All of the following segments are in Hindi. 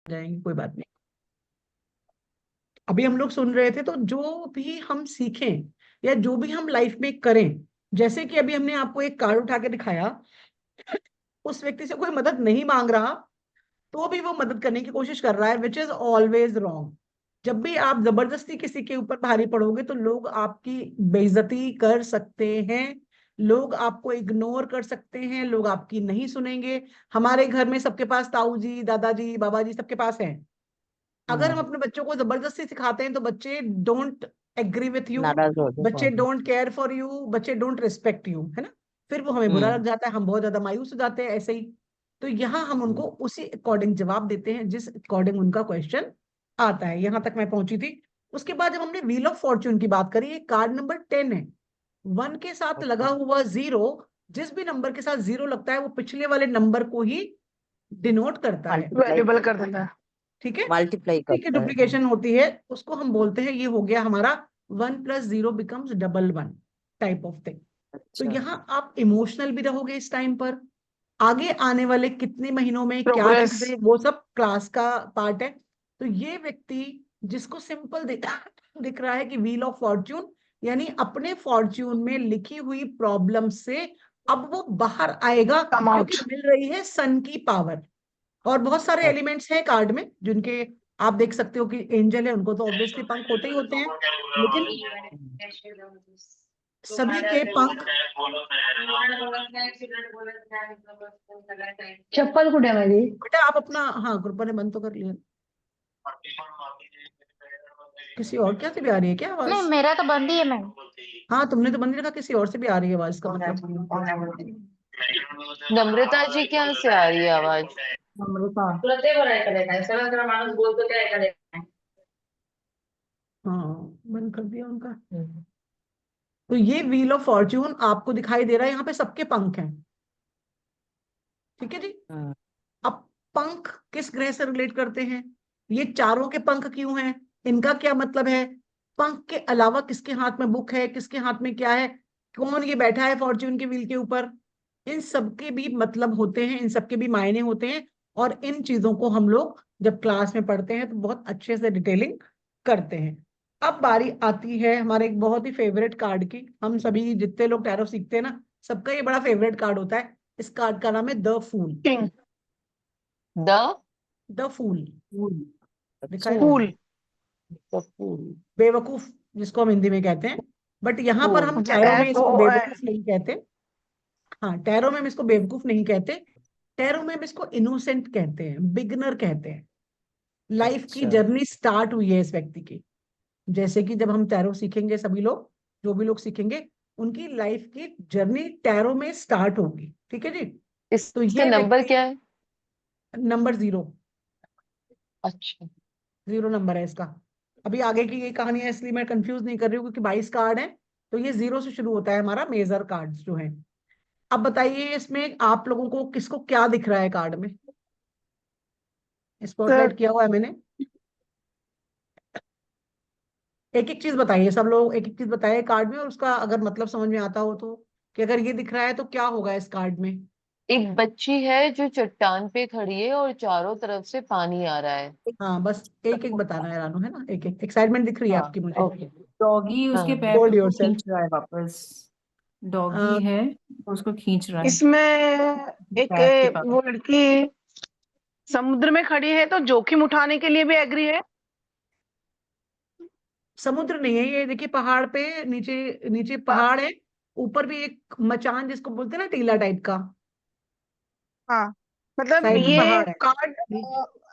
जाएंगे, कोई बात नहीं। अभी हम लोग सुन रहे थे, तो जो भी हम सीखें या जो भी हम लाइफ में करें, जैसे कि अभी हमने आपको एक कार्ड उठा के दिखाया, उस व्यक्ति से कोई मदद नहीं मांग रहा, तो भी वो मदद करने की कोशिश कर रहा है, विच इज ऑलवेज रॉन्ग। जब भी आप जबरदस्ती किसी के ऊपर भारी पड़ोगे तो लोग आपकी बेइज्जती कर सकते हैं, लोग आपको इग्नोर कर सकते हैं, लोग आपकी नहीं सुनेंगे। हमारे घर में सबके पास ताऊ जी, दादाजी, बाबा जी सबके पास है। अगर हम अपने बच्चों को जबरदस्ती सिखाते हैं तो बच्चे डोंट एग्री विथ यू, नाराज हो बच्चे जाते हैं। डोंट केयर फॉर यू, बच्चे डोंट रिस्पेक्ट यू, है ना। फिर वो हमें बुरा हम्म। लग जाता है, हम बहुत ज्यादा मायूस हो जाते हैं ऐसे ही। तो यहाँ हम उनको उसी अकॉर्डिंग जवाब देते हैं जिस अकॉर्डिंग उनका क्वेश्चन आता है। यहाँ तक मैं पहुंची थी। उसके बाद जब हमने व्हील ऑफ फॉर्च्यून की बात करी, ये कार्ड नंबर 10 है। 1 के साथ लगा अच्छा, हुआ जीरो, जिस भी नंबर के साथ जीरो लगता है वो पिछले वाले नंबर को ही डिनोट करता है। मल्टीप्लाई वेरिएबल कर देता है। ठीक है। मल्टीप्लाई ठीक है, करता है। डुप्लीकेशन होती है, उसको हम बोलते हैं ये हो गया हमारा 1 + 0 becomes double 1 type of thing. तो अच्छा। यहाँ आप इमोशनल भी रहोगे इस टाइम पर। आगे आने वाले कितने महीनों में क्या प्रोग्रेस। चीजें, वो सब क्लास का पार्ट है। तो ये व्यक्ति जिसको सिंपल दिख रहा है कि व्हील ऑफ फॉर्च्यून, यानी अपने फॉर्च्यून में लिखी हुई प्रॉब्लम से अब वो बाहर आएगा, कम आउट। क्योंकि मिल रही है सन की पावर। और बहुत सारे अच्छा। एलिमेंट्स हैं कार्ड में जिनके आप देख सकते हो कि एंजल है, उनको तो ऑब्वियसली पंख होते ही होते हैं, लेकिन सभी के पंख। चप्पल कुठे आहे माझी? बेटा आप अपना, हाँ ग्रुप ने बंद तो कर लिया। किसी और क्या से भी आ रही है क्या नहीं, आवाज? मेरा तो बंद ही है मैम। हाँ तुमने तो बंद नहीं रखा, किसी और से भी आ रही है आवाज, का मतलब। नम्रता जी क्या से आ रही है आवाज? अमृता। हाँ बंद कर दिया उनका। तो ये व्हील ऑफ फॉर्च्यून आपको दिखाई दे रहा है, यहाँ पे सबके पंख हैं। ठीक है जी। हम्म। अब पंख किस ग्रह से रिलेट करते हैं, ये चारों के पंख क्यों हैं, इनका क्या मतलब है, पंख के अलावा किसके हाथ में बुक है, किसके हाथ में क्या है, कौन ये बैठा है फॉर्च्यून के व्हील के ऊपर, इन सबके भी मतलब होते हैं, इन सबके भी मायने होते हैं। और इन चीजों को हम लोग जब क्लास में पढ़ते हैं तो बहुत अच्छे से डिटेलिंग करते हैं। अब बारी आती है हमारे एक बहुत ही फेवरेट कार्ड की। हम सभी जितने लोग टैरो सीखते हैं ना, सबका ये बड़ा फेवरेट कार्ड होता है। इस कार्ड का नाम है the fool. King. The the fool fool. दिखाई अच्छा। दे रहा फूल। है, द फूल। बेवकूफ जिसको हम हिंदी में कहते हैं। बट यहाँ पर फूल। हम मतलब टैरो में इसको FOI। बेवकूफ नहीं कहते। हाँ टैरो में हम इसको बेवकूफ नहीं कहते, टैरो में हम इसको इनोसेंट कहते हैं, बिगनर कहते हैं। लाइफ की अच्छा। जर्नी स्टार्ट हुई है इस व्यक्ति की। जैसे कि जब हम टैरो सीखेंगे, सभी लोग जो भी लोग सीखेंगे, उनकी लाइफ की जर्नी टैरो में स्टार्ट होगी। ठीक है जी। तो इसका ये नंबर व्यक्ति क्या है? नंबर 0, अच्छा। 0 नंबर है इसका। अभी आगे की ये कहानी है इसलिए मैं कंफ्यूज नहीं कर रही हूँ, क्योंकि 22 कार्ड है। तो ये 0 से शुरू होता है हमारा मेजर कार्ड्स जो है। अब बताइए इसमें आप लोगों को किसको क्या दिख रहा है कार्ड में, सर स्पॉटलाइट किया हुआ है मैंने। एक एक चीज बताइए, सब लोग एक एक चीज बताइए कार्ड में, और उसका अगर मतलब समझ में आता हो तो, कि अगर ये दिख रहा है तो क्या होगा इस कार्ड में। एक बच्ची है जो चट्टान पे खड़ी है और चारों तरफ से पानी आ रहा है। हाँ बस एक एक बताना है रानू, है ना, एक एक एक्साइटमेंट दिख रही है हाँ। आपकी मुझे। ओके। डॉगी उसके हाँ। पैर पे होल्ड उसको योर सेल्फ। खींच रहा है वापस। डॉगी है तो उसको खींच रहा है इसमें एक पैर के पास। वो लड़की समुद्र में खड़ी है तो जोखिम उठाने के लिए भी एग्री है। समुद्र नहीं है ये, देखिए पहाड़ पे नीचे, नीचे हाँ। पहाड़ है, ऊपर भी एक मचान जिसको बोलते हैं ना, टीला टाइप का, हाँ, मतलब साइड में ये पहाड़ है। कार्ड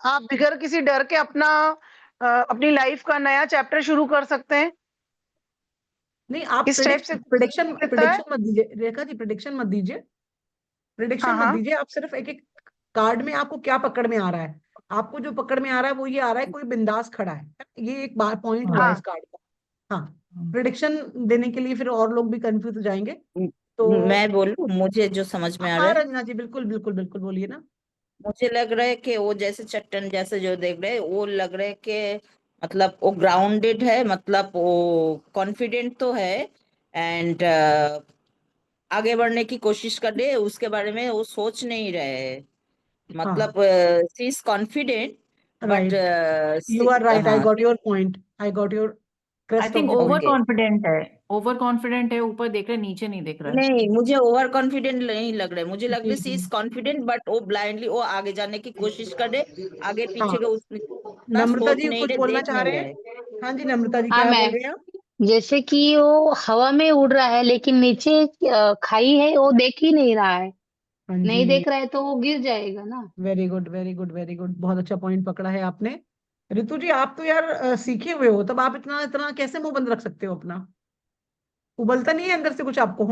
आप बिगर किसी डर के अपनी लाइफ का नया चैप्टर शुरू कर सकते हैं। नहीं आप इस टाइप से प्रिडिक्शन देता है। प्रिडिक्शन मत दीजिए रेखा जी, प्रिडिक्शन मत दीजिए, हाँ प्रिडिक्शन मत हाँ। दीजिए। आप सिर्फ एक एक कार्ड में आपको क्या पकड़ में आ रहा है। आपको जो पकड़ में आ रहा है वो ये आ रहा है, कोई बिंदास खड़ा है, ये एक बार पॉइंट हुआ है इस हाँ, कार्ड का। हाँ, प्रिडिक्शन देने के लिए फिर और लोग भी कंफ्यूज हो जाएंगे। म- तो मैं बोलूं, मुझे जो समझ में आ रहा हाँ है, रंजना जी, बिल्कुल बिल्कुल बिल्कुल बोलिए ना। मुझे लग रहा है कि वो जैसे चट्टान जैसे जो देख रहे हैं, वो लग रहा है कि मतलब वो ग्राउंडेड है, मतलब वो कॉन्फिडेंट तो है। एंड आगे बढ़ने की कोशिश कर रहे हैं, उसके बारे में वो सोच नहीं रहे हैं। हाँ मतलब she is confident, right, but you are right, I हाँ got your point, I got your I crest think of the over point. Okay. Confident है, ओवर कॉन्फिडेंट है, ऊपर देख रहे नीचे नहीं देख रहा है। नहीं, मुझे ओवर कॉन्फिडेंट नहीं लग रहा है, मुझे लग रहा जी है सी इज जी, कॉन्फिडेंट, बट वो ब्लाइंडली वो आगे जाने की कोशिश करे, आगे हाँ। पीछे का उसने ना नम्रता सोच जी नहीं कुछ रहे, बोलना देख चाह नहीं रहे रहे। हैं? हाँ जी, नम्रता जी हाँ क्या बोल मैम, रही हैं आप? जैसे कि वो हवा में उड़ रहा है लेकिन नीचे खाई है, वो देख ही नहीं रहा है। हाँ नहीं जी, देख रहा है तो वो गिर जाएगा ना। Very good very good very good, बहुत अच्छा पॉइंट पकड़ा है आपने। ऋतु जी आप तो यार सीखे हुए हो, तब आप इतना इतना कैसे मुंह बंद रख सकते हो अपना? उबलता नहीं है अंदर से कुछ आपको?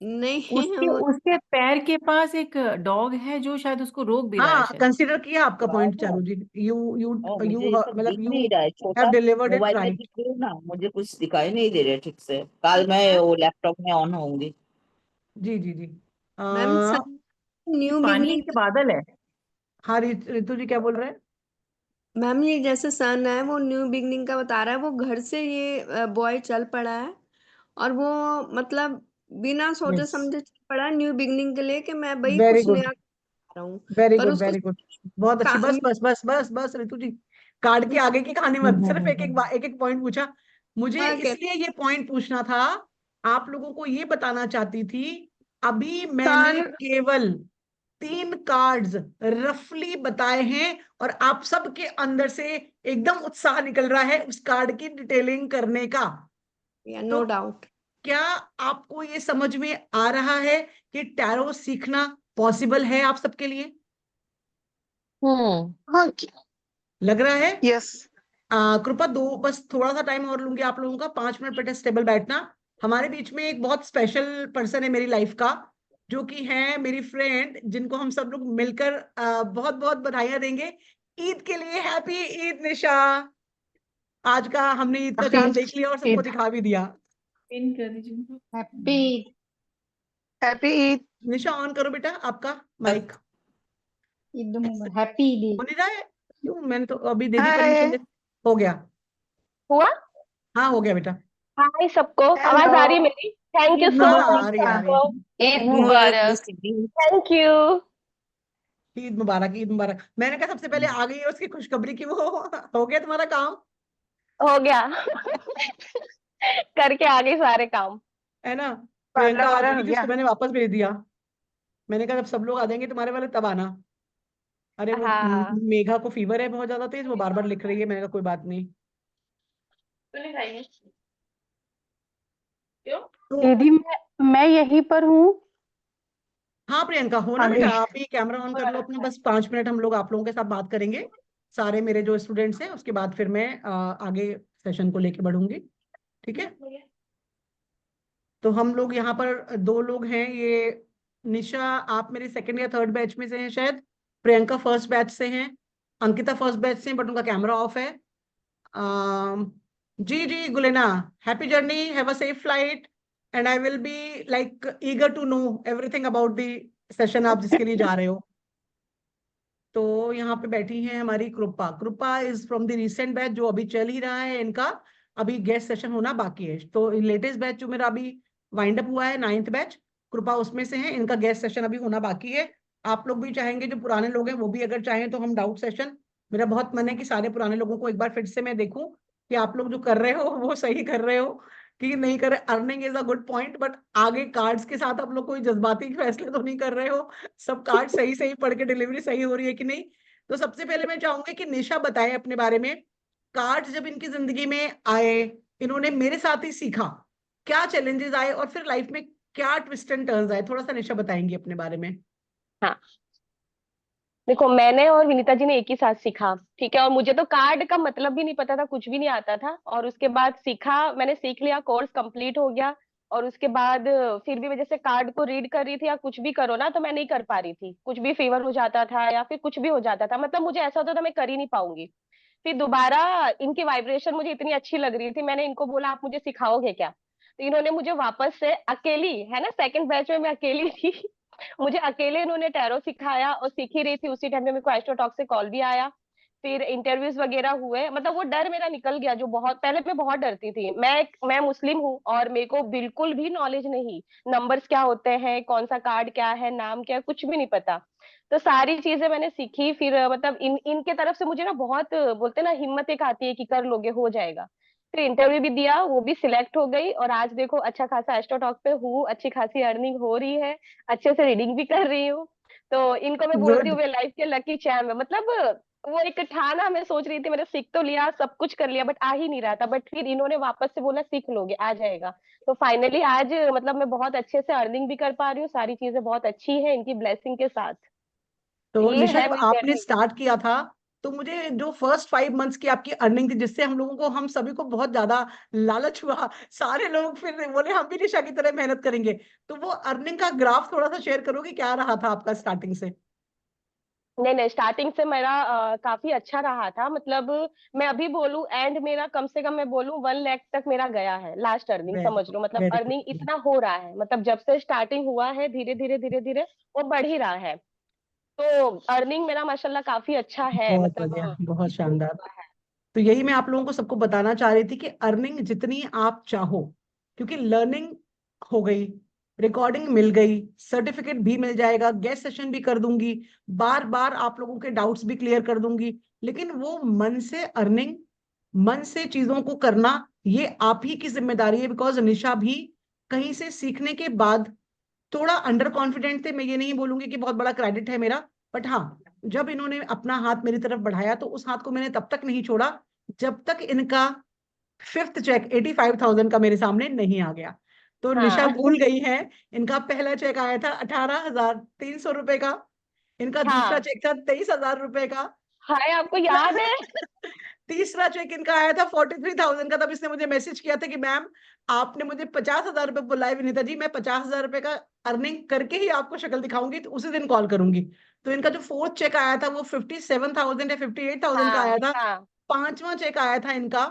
नहीं उसके वो उसके पैर के पास एक डॉग है जो शायद उसको रोक भी रहा है हाँ, शायद। कंसीडर किया आपका पॉइंट बाबा, चारू जी। यू यू मुझे यू ये सब मतलब दिख यू नहीं रहा है, हैव छोटा डिलीवर्ड इट मोबाइल में राइट। दिख रही है ना, मुझे कुछ दिखाई नहीं दे रहा है ठीक से। कल मैं वो लैपटॉप में ऑन होंगी। जी जी जी। मैम आ, ये न्यू पानी बिगनिंग। के बादल है। हाँ ऋतु जी क्या बोल रहे हैं? मैम ये जैसे सन है वो न्यू बिगनिंग का बता रहा है, वो घर से ये बॉय चल पड़ा है और वो मतलब बिना सोचे यस, समझे चल पड़ा है न्यू बिगनिंग के लिए कि मैं भाई वेरी कुछ गुड नया कर रहा हूँ। वेरी पर गुड उसको वेरी गुड, बहुत अच्छी। बस काम बस बस बस बस ऋतु जी, कार्ड के आगे की कहानी मत, सिर्फ एक एक पॉइंट पूछा। मुझे के इसलिए ये पॉइंट पूछना था, आप लोगों को ये बताना चाहती थी। अभी मैंने सन केवल 3 कार्ड्स रफली बताए हैं, और आप सबके अंदर से एकदम उत्साह निकल रहा है उस कार्ड की डिटेलिंग करने का। या तो नो डाउट। क्या आपको ये समझ में आ रहा है कि टैरो सीखना पॉसिबल है आप सबके लिए? हाँ। लग रहा है? यस। कृपा दो बस थोड़ा सा टाइम और लूंगी आप लोगों का, 5 मिनट बेटा स्टेबल बैठना। हमारे बीच में एक बहुत स्पेशल पर्सन है मेरी लाइफ का, जो कि है मेरी फ्रेंड, जिनको हम सब लोग मिलकर बहुत बहुत बधाइयां देंगे ईद के लिए। हैप्पी ईद निशा। आज का हमने ईद का चांद देख लिया और सबको ईद, दिखा भी दिया। पिन कर दीजिए उनको। Happy happy Eid. Nisha on करो बेटा आपका माइक। ईद मुबारक, हैप्पी हो ईद। नहीं रहा है? क्यों, मैंने तो अभी दे दी हाय। परमिशन दे। हो गया? हुआ। हाँ हो गया बेटा। हाय सबको, आवाज आ हेलो। रही है मेरी? थैंक यू ईद सो हाँ मुबारक हाँ, मच आ रही है आ रही है। सबको। ईद ईद मुबारक। मुबारक। Thank you. ईद मुबारक ईद मुबारक। मैंने कहा सबसे पहले आ गई है उसकी खुशखबरी की, वो हो गया तुम्हारा काम? हो गया। करके आ गई सारे काम। है ना? पार्लर प्रियंका आ वाला चुकी हो थी, गया। उसको मैंने वापस भेज दिया। मैंने कहा जब सब लोग आ जाएंगे तुम्हारे वाले तब आना। अरे वो हाँ। मेघा को फीवर है बहुत ज्यादा तेज, वो बार बार लिख रही है। मैंने कहा कोई बात नहीं। तूने खाई है? क्यों? तो दीदी मैं यहीं पर हूँ। हाँ प्रियंका, हो ना हाँ बेटा, जी। आप ही कैमरा ऑन कर लो अपना। बस 5 मिनट हम लोग आप लोगों के साथ बात करेंगे, सारे मेरे जो स्टूडेंट्स हैं, उसके बाद फिर मैं आगे सेशन को लेके बढ़ूंगी। ठीक है? तो हम लोग यहाँ पर 2 लोग हैं। ये निशा, आप मेरे सेकंड या थर्ड बैच में से हैं शायद। प्रियंका फर्स्ट बैच से हैं। अंकिता फर्स्ट बैच से हैं, बट उनका कैमरा ऑफ है। जी जी Gulena, happy journey, have a safe flight, and I will be like eager to know everything about the session आप जिसके लिए जा रहे हो। तो यहाँ पे बैठी हैं हमारी कृपा। कृपा is from the recent batch जो अभी चल ही रहा है इनका। अभी गेस्ट सेशन होना बाकी है, तो लेटेस्ट बैच जो मेरा अभी वाइंड अप हुआ है 9th बैच, कृपा उसमें से है। इनका गेस्ट सेशन अभी होना बाकी है। आप लोग भी चाहेंगे, जो पुराने लोग हैं वो भी अगर चाहें तो हम डाउट सेशन, मेरा बहुत मन है कि सारे पुराने लोगों को एक बार फिर से मैं देखूं कि आप लोग जो कर रहे हो वो सही कर रहे हो कि नहीं कर रहे। Earning is a good point, but आगे कार्ड्स के साथ आप लोग कोई जज्बाती फैसले तो नहीं कर रहे हो? सब कार्ड सही सही पढ़ के डिलीवरी सही हो रही है कि नहीं? तो सबसे पहले मैं चाहूंगी कि निशा बताए अपने बारे में। कार्ड जब इनकी जिंदगी में आए, इन्होंने मेरे साथ ही सीखा, क्या चैलेंजेस आए और फिर लाइफ में क्या ट्विस्ट एंड टर्न्स आए, थोड़ा सा निशा बताएंगी अपने बारे में। हाँ, देखो मैंने और विनीता जी ने एक ही साथ सीखा, ठीक है। और मुझे तो कार्ड का मतलब भी नहीं पता था, कुछ भी नहीं आता था। और उसके बाद सीखा, मैंने सीख लिया, कोर्स कंप्लीट हो गया। और उसके बाद फिर भी मैं जैसे कार्ड को रीड कर रही थी या कुछ भी करो ना, तो मैं नहीं कर पा रही थी। कुछ भी फीवर हो जाता था या फिर कुछ भी हो जाता था, मतलब मुझे ऐसा होता था मैं कर ही नहीं पाऊंगी। फिर दोबारा इनकी वाइब्रेशन मुझे इतनी अच्छी लग रही थी, मैंने इनको बोला आप मुझे सिखाओगे क्या? तो इन्होंने मुझे वापस से अकेली, है ना, सेकंड बैच में मैं अकेली थी। मुझे अकेले इन्होंने टैरो सिखाया और सीख ही रही थी उसी टाइम में मेरे को एस्ट्रोटॉक से कॉल भी आया फिर इंटरव्यूज वगैरह हुए, मतलब वो डर मेरा निकल गया जो बहुत पहले मैं बहुत डरती थी। मैं मुस्लिम हूँ और मेरे को बिल्कुल भी नॉलेज नहीं, नंबर्स क्या होते हैं, कौन सा कार्ड क्या है, नाम क्या है, कुछ भी नहीं पता। तो सारी चीजें मैंने सीखी। फिर मतलब इनके तरफ से मुझे ना बहुत बोलते ना हिम्मत एक आती है कि कर लोगे, हो जाएगा। फिर इंटरव्यू भी दिया, वो भी सिलेक्ट हो गई, और आज देखो अच्छा खासा एस्ट्रोटॉक पे हूँ, अच्छी खासी अर्निंग हो रही है, अच्छे से रीडिंग भी कर रही हूँ। तो इनको मैं बोलती गुड। हूँ मेरे लाइफ के लकी चैम है। मतलब वो एक ठाना, मैं सोच रही थी, मैंने सीख तो लिया, सब कुछ कर लिया, बट आ ही नहीं रहा था, बट फिर इन्होंने वापस से बोला सीख लोगे आ जाएगा। तो फाइनली आज मतलब मैं बहुत अच्छे से अर्निंग भी कर पा रही हूँ, सारी चीजें बहुत अच्छी है इनकी ब्लेसिंग के साथ। तो तो ये निशा है जब मेरी आपने जर्नी। स्टार्ट किया था, तो मुझे जो फर्स्ट 5 मंथ्स की आपकी अर्निंग थी, जिससे हम लोगों को, हम सभी को बहुत ज्यादा लालच हुआ, सारे लोग फिर बोले हम भी निशा की तरह मेहनत करेंगे। तो वो अर्निंग का ग्राफ थोड़ा सा शेयर करोगे, क्या रहा था आपका स्टार्टिंग से? नहीं नहीं, स्टार्टिंग से मेरा काफी अच्छा रहा था। मतलब मैं अभी बोलूं एंड मेरा कम से कम मैं बोलूं 1 लाख तक मेरा गया है लास्ट अर्निंग, वेरी समझ गुड, लो। मतलब वेरी अर्निंग गुड। इतना हो रहा है, मतलब जब से स्टार्टिंग हुआ है धीरे धीरे धीरे धीरे वो बढ़ ही रहा है। तो अर्निंग मेरा माशाल्लाह काफी अच्छा है, बहुत मतलब बढ़िया, बहुत improve शानदार। हुआ है। तो यही मैं आप लोगों को सबको बताना चाह रही थी कि अर्निंग जितनी आप चाहो, क्योंकि लर्निंग हो गई, रिकॉर्डिंग मिल गई, सर्टिफिकेट भी मिल जाएगा, गेस्ट सेशन भी कर दूंगी, बार बार आप लोगों के डाउट्स भी क्लियर कर दूंगी। लेकिन वो मन से अर्निंग, मन से चीजों को करना, ये आप ही की जिम्मेदारी है। बिकॉज निशा भी कहीं से सीखने के बाद थोड़ा अंडर कॉन्फिडेंट थे, मैं ये नहीं बोलूंगी कि बहुत बड़ा क्रेडिट है मेरा, बट हाँ, जब इन्होंने अपना हाथ मेरी तरफ बढ़ाया तो उस हाथ को मैंने तब तक नहीं छोड़ा जब तक इनका 5th चेक 85,000 का मेरे सामने नहीं आ गया। तो निशा हाँ भूल गई है, इनका पहला चेक आया था 18,300 रुपए का, इनका दूसरा हाँ। चेक था 23,000 रुपए का, हाय, आपको तीसरा याद है? तीसरा चेक इनका आया था 43,000 का। तब इसने मुझे मैसेज किया था कि मैम, आपने मुझे 50,000 रुपए बुलाए, विनीता जी, मैं 50,000 रुपए का अर्निंग करके ही आपको शक्ल दिखाऊंगी, तो उसी दिन कॉल करूंगी। तो इनका जो 4th चेक आया था वो 57,000 या 58,000 का हाँ आया था। हाँ। 5वां चेक आया था इनका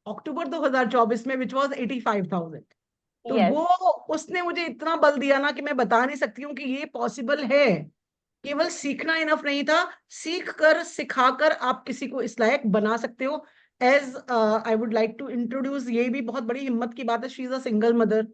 अक्टूबर 2024 में, विच वॉज 85,000। तो यस। वो, उसने मुझे इतना बल दिया ना कि मैं बता नहीं सकती हूँ कि ये पॉसिबल है। केवल सीखना इनफ नहीं था, सीख कर सिखाकर आप किसी को इस लायक बना सकते हो। As I would like to introduce, ये भी बहुत बड़ी हिम्मत की बात है, she is a single mother.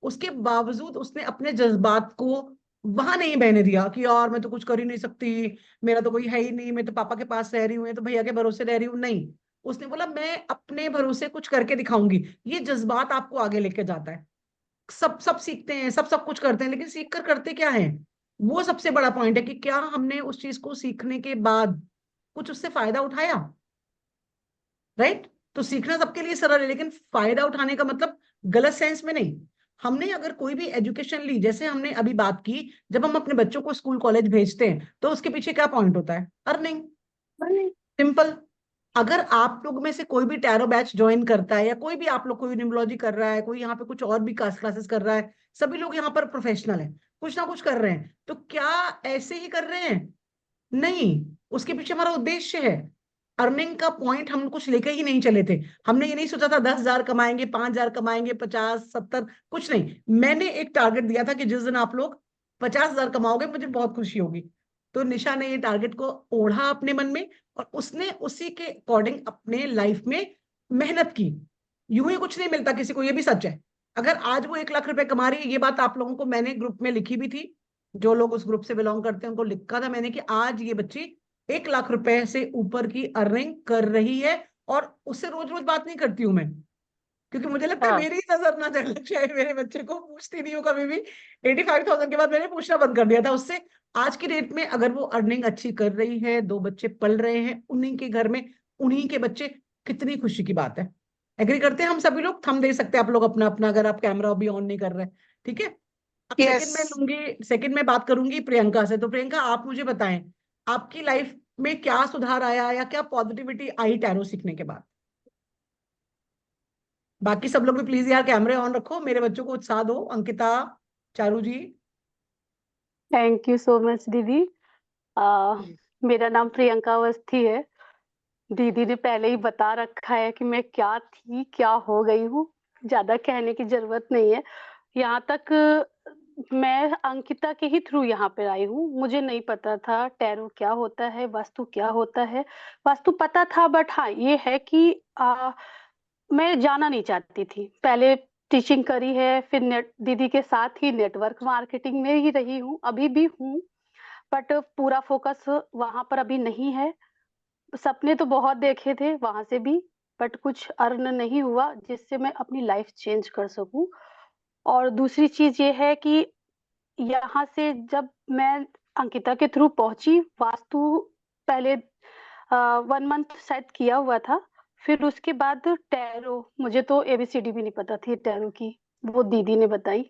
उसके बावजूद उसने अपने जज्बात को वहां नहीं बहने दिया कि यार मैं तो कुछ कर ही नहीं सकती, मेरा तो कोई है ही नहीं, मैं तो पापा के पास रह रही हूँ, मैं तो भैया के भरोसे रह रही हूँ। नहीं, उसने बोला मैं अपने भरोसे कुछ करके दिखाऊंगी। ये जज्बात आपको आगे लेके जाता है। सब सब सीखते हैं, सब सब कुछ करते हैं, लेकिन सीख कर करते क्या है? वो सबसे बड़ा पॉइंट है कि क्या हमने उस चीज को सीखने के बाद कुछ उससे फायदा उठाया। राइट? तो सीखना सबके लिए सरल है, लेकिन फायदा उठाने का मतलब गलत सेंस में नहीं। हमने अगर कोई भी एजुकेशन ली, जैसे हमने अभी बात की, जब हम अपने बच्चों को स्कूल कॉलेज भेजते हैं तो उसके पीछे क्या पॉइंट होता है? अर्निंग। सिंपल। अगर आप लोग में से कोई भी टैरो बैच ज्वाइन करता है, या कोई भी आप लोग, कोई न्यूमरोलॉजी कर रहा है, कोई यहाँ पे कुछ और भी क्लासेस कर रहा है, सभी लोग यहाँ पर प्रोफेशनल हैं, कुछ ना कुछ कर रहे हैं, तो क्या ऐसे ही कर रहे हैं? नहीं, उसके पीछे हमारा उद्देश्य है। अर्निंग का पॉइंट हम कुछ लेकर ही नहीं चले थे। हमने ये नहीं सोचा था 10,000 कमाएंगे, 5,000 कमाएंगे, 50, 70, कुछ नहीं। मैंने एक टारगेट दिया था कि जिस दिन आप लोग 50,000 कमाओगे मुझे बहुत खुशी होगी। तो निशा ने ये टारगेट को ओढ़ा अपने मन में, और उसने उसी के अकॉर्डिंग अपने लाइफ में मेहनत की। यूं ही कुछ नहीं मिलता किसी को, ये भी सच है। अगर आज वो 1 लाख रुपए कमा रही है, ये बात आप लोगों को मैंने ग्रुप में लिखी भी थी, जो लोग उस ग्रुप से बिलोंग करते हैं उनको लिखा था मैंने कि आज ये बच्ची 1 लाख रुपए से ऊपर की अर्निंग कर रही है। और उससे रोज रोज बात नहीं करती हूँ मैं, क्योंकि मुझे लगता है हाँ मेरी नजर ना जग जाए मेरे बच्चे को, पूछती नहीं हूँ कभी भी। 85,000 के बाद मैंने पूछना बंद कर दिया था उससे। आज की डेट में अगर वो अर्निंग अच्छी कर रही है, 2 बच्चे पल रहे हैं उन्हीं के घर में, उन्हीं के बच्चे, कितनी खुशी की बात है। एग्री करते हैं हम सभी लोग? थम दे सकते हैं आप लोग अपना अपना, अगर आप कैमरा भी ऑन नहीं कर रहे। ठीक है। अब यस। सेकंड में लूंगी, सेकंड में बात करूंगी प्रियंका से। तो प्रियंका, आप मुझे बताएं, आपकी लाइफ में क्या सुधार आया या क्या पॉजिटिविटी आई टैरो सीखने के बाद? बाकी सब लोग भी प्लीज यार कैमरे ऑन रखो, मेरे बच्चों को उत्साह दो। अंकिता, चारू जी। थैंक यू सो मच दीदी। आ, मेरा नाम प्रियंका अवस्थी है। दीदी ने पहले ही बता रखा है कि मैं क्या थी क्या हो गई हूँ, ज्यादा कहने की जरूरत नहीं है। यहाँ तक मैं अंकिता के ही थ्रू यहाँ पे आई हूँ। मुझे नहीं पता था टैरो क्या होता है, वास्तु क्या होता है। वास्तु पता था, बट हाँ ये है कि मैं जाना नहीं चाहती थी। पहले टीचिंग करी है, फिर नेट दीदी के साथ ही नेटवर्क मार्केटिंग में ही रही हूँ, अभी भी हूँ, बट पूरा फोकस वहां पर अभी नहीं है। सपने तो बहुत देखे थे वहां से भी, बट कुछ अर्न नहीं हुआ जिससे मैं अपनी लाइफ चेंज कर सकूं। और दूसरी चीज ये है कि यहाँ से जब मैं अंकिता के थ्रू पहुंची, वास्तु पहले 1 मंथ शायद किया हुआ था। फिर उसके बाद टैरो, मुझे तो एबीसीडी भी नहीं पता थी टैरो की, वो दीदी ने बताई।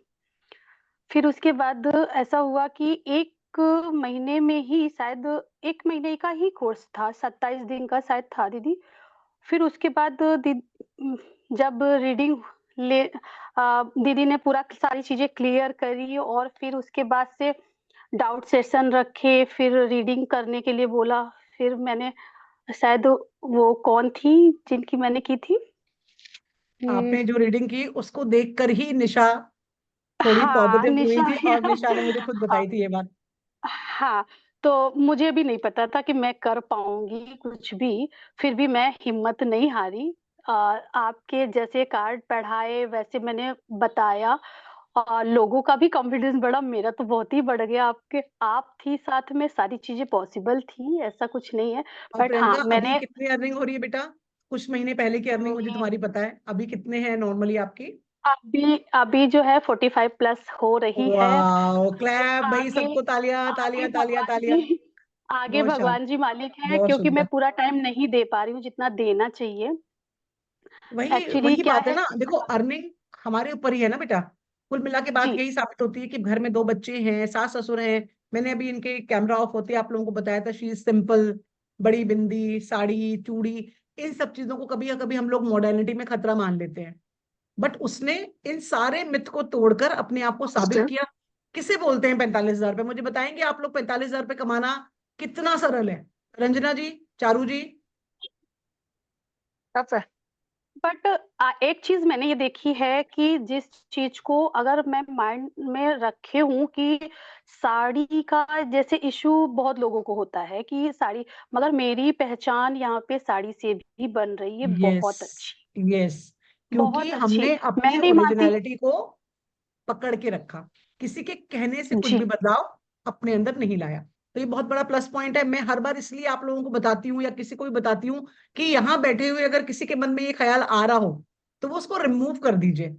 फिर उसके बाद ऐसा हुआ कि 1 महीने में ही, शायद 1 महीने का ही कोर्स था, 27 दिन का शायद था दीदी। फिर उसके बाद जब रीडिंग ले दीदी ने पूरा सारी चीजें क्लियर करी, और फिर उसके बाद से डाउट सेशन रखे, फिर रीडिंग करने के लिए बोला। फिर मैंने शायद, वो कौन थी जिनकी मैंने की थी, आपने जो रीडिंग की उसको देखकर ही निशा थोड़ी हाँ पॉजिटिव हुई निशा। थी, और निशा ने मुझे खुद बताई थी ये बात। हाँ, तो मुझे भी नहीं पता था कि मैं कर पाऊंगी कुछ भी। फिर भी मैं हिम्मत नहीं हारी। आपके जैसे कार्ड पढ़ाए वैसे मैंने बताया, और लोगों का भी कॉन्फिडेंस बढ़ा, मेरा तो बहुत ही बढ़ गया। आप थी साथ में, सारी चीजें पॉसिबल थी, ऐसा कुछ नहीं है। और बट हाँ प्रियंका, अभी मैंने कितनी अर्निंग हो रही है बेटा? कुछ महीने पहले की अर्निंग मुझे तुम्हारी पता है, अभी कितने हैं नॉर्मली आपकी? अभी अभी जो है 45+ हो रही है। वाह, क्लैप भाई, आगे सबको तालियां आगे तालियां तालियां भगवान तालियां। जी आगे बहुत शाबाश, भगवान जी मालिक है, बहुत क्योंकि मैं सुंदर। पूरा टाइम नहीं दे पा रही हूँ जितना देना चाहिए। वही एक्चुअली वही क्या बात है है। ना, देखो अर्निंग हमारे ऊपर ही है ना बेटा। कुल मिला के बात जी यही साबित होती है कि घर में 2 बच्चे हैं, सास ससुर हैं। मैंने अभी इनके कैमरा ऑफ होते आप लोगों को बताया था, शी इज सिंपल। बड़ी बिंदी, साड़ी, चूड़ी, इन सब चीजों को कभी या कभी हम लोग मॉडर्निटी में खतरा मान लेते हैं। बट उसने इन सारे मिथ को तोड़कर अपने आप को साबित किया। किसे बोलते हैं 45,000 रुपए? मुझे बताएंगे आप लोग, 45,000 रुपए कमाना कितना सरल है? रंजना जी, चारू जी। टफ है। बट एक चीज मैंने ये देखी है कि जिस चीज को अगर मैं माइंड में रखे हूँ कि साड़ी का जैसे इशू बहुत लोगों को होता है कि साड़ी, मगर मेरी पहचान यहाँ पे साड़ी से भी बन रही है, यस, बहुत अच्छी, यस। क्योंकि बहुत अच्छी। हमने मैं अपनी नहीं मानती। ओरिजिनलिटी को पकड़ के रखा, किसी के कहने से कुछ जी भी बदलाव अपने अंदर नहीं लाया। तो ये बहुत बड़ा प्लस पॉइंट है। मैं हर बार इसलिए आप लोगों को बताती हूँ या किसी को भी बताती हूँ कि यहाँ बैठे हुए अगर किसी के मन में ये ख्याल आ रहा हो तो वो उसको रिमूव कर दीजिए।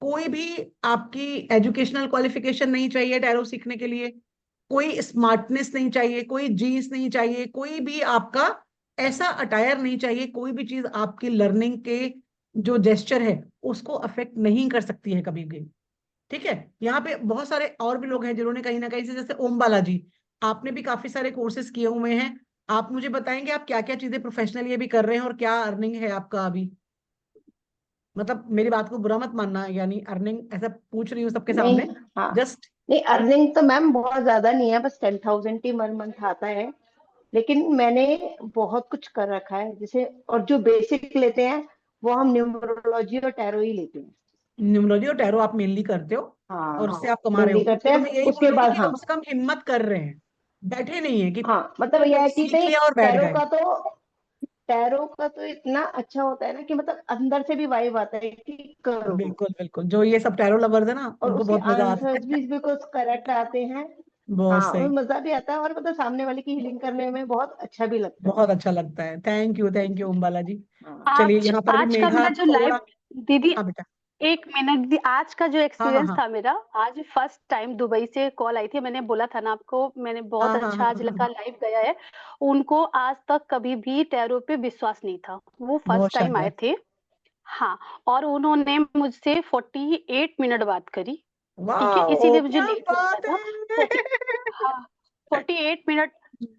कोई भी आपकी एजुकेशनल क्वालिफिकेशन नहीं चाहिए टैरो सीखने के लिए, कोई स्मार्टनेस नहीं चाहिए, कोई जीन्स नहीं चाहिए, कोई भी आपका ऐसा अटायर नहीं चाहिए, कोई भी चीज आपकी लर्निंग के जो जेस्चर है उसको अफेक्ट नहीं कर सकती है कभी भी। ठीक है? यहाँ पे बहुत सारे और भी लोग हैं जिन्होंने कहीं ना कहीं से, जैसे ओम बालाजी, आपने भी काफी सारे कोर्सेज किए हुए हैं। आप मुझे बताएंगे आप क्या क्या चीजें प्रोफेशनली अभी कर रहे हैं और क्या अर्निंग है आपका अभी? मतलब मेरी बात को बुरा मत मानना, यानी अर्निंग ऐसा पूछ रही हूँ सबके नहीं, सामने, हाँ, जस्ट। नहीं अर्निंग तो मैम बहुत ज्यादा नहीं है, बस 10,000 ही पर मंथ आता है। लेकिन मैंने बहुत कुछ कर रखा है जैसे, और जो बेसिक लेते हैं वो हम न्यूमरोलॉजी और टैरो ही लेते हैं। न्यूमरोलॉजी और टैरो आप मेनली करते हो और हाँ, उससे आप कमा रहे मेनली हो, करते चलो हैं, मैं यही उसके बोलूंगी बाद कि हाँ। कम से कम हिम्मत कर रहे हैं, बैठे नहीं है कि हाँ मतलब यह है कि सीख नहीं, लिया और बैठ टैरो गए। का तो टैरो का तो इतना अच्छा होता है ना कि मतलब अंदर से भी वाइब आता है कि करो, बिल्कुल बिल्कुल, जो ये सब टैरो लवर्स है ना और उनको उसके बहुत मजा आता आंसर्स है। भी बिल्कुल करेक्ट आते हैं। बहुत हाँ, और सही, मजा भी आता है, और मतलब सामने वाले की हीलिंग करने में बहुत अच्छा भी लगता है। बहुत अच्छा लगता है। थैंक यू ओम बालाजी। हाँ। चलिए आज यहाँ पर भी आज का मेघा मेरा जो थोड़ा। लाइव, दीदी हाँ बेटा। 1 मिनट आज का जो हाँ हाँ एक्सपीरियंस हाँ था मेरा, आज फर्स्ट टाइम दुबई से कॉल आई थी, मैंने बोला था ना आपको, मैंने बहुत हाँ हाँ अच्छा हाँ आज हाँ लगा हाँ। लाइव गया है। उनको आज तक कभी भी टैरो पे विश्वास नहीं था, वो बहुत फर्स्ट टाइम शानदार। आए थे। हाँ, और उन्होंने मुझसे 48 मिनट बात करी। ठीक है, वाह, इसीलिए मुझे क्या लेट हो गया बात था। है। 40, हाँ, 48 मिनट,